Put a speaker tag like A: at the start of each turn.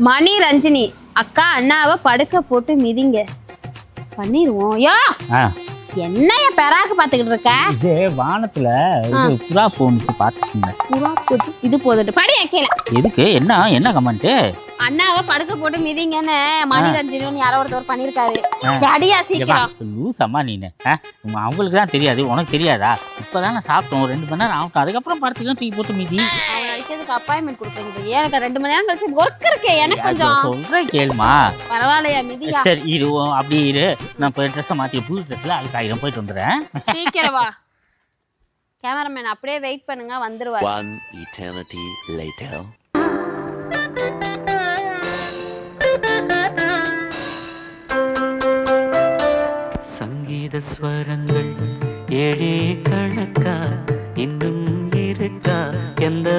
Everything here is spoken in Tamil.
A: மணி ரஞ்சினி அக்கா அண்ணாவை படுக்க போட்டு மிதிங்க பண்ணிடுவோம். யோ
B: ஆ
A: என்னைய பெறாக்கு பாத்துக்கிட்டு இருக்க?
B: இது வானத்துல இது புறா போணுச்சு பாத்துக்கோங்க.
A: புறா போட்டு இது போதுட்டு படி வைக்கல.
B: எதுக்கு? என்ன கமெண்ட்?
A: அண்ணாவை படுக்க போட்டு மிதிங்கன்னு மணி ரஞ்சினி யாரோ ஒருத்தர் பண்ணிருக்காரு. படியா சீக்கிரம்.
B: லூஸ் அம்மா நீனு. அவங்களுக்கு தான் தெரியாது, உனக்கு தெரியாதா? இப்பதானே சாப்பிட்டோம், 2 மணி நேரம் ஆகட்டும், அதுக்கப்புறம் படத்துக்கு தூக்கி போட்டு மிதி.
A: அவன் அடிக்கிறதுக்கு அப்பாயின்மெண்ட் கொடுப்பீங்க. எனக்கு 2 மணி நேரம் கழிச்சு ஒர்க் இருக்கு. எனக்கு கொஞ்சம்
B: சொல்றேன் கேளுமா.
A: பரவாயில்லையா மிதியா?
B: சரி இரு, அப்படி இரு, நான் போய் ட்ரெஸ்ஸை மாற்றி புது ட்ரெஸ்ல அதுக்காயிரம் போயிட்டு வந்துடுறேன்.
A: சீக்கிரம் வா. கேமராமேன் அப்படியே வெயிட் பண்ணுங்க, வந்துருவாரு.
C: One eternity later.
D: சங்கீத ஸ்வரங்கள் ஏழே கணக்கா இன்னும் இருக்கா எந்த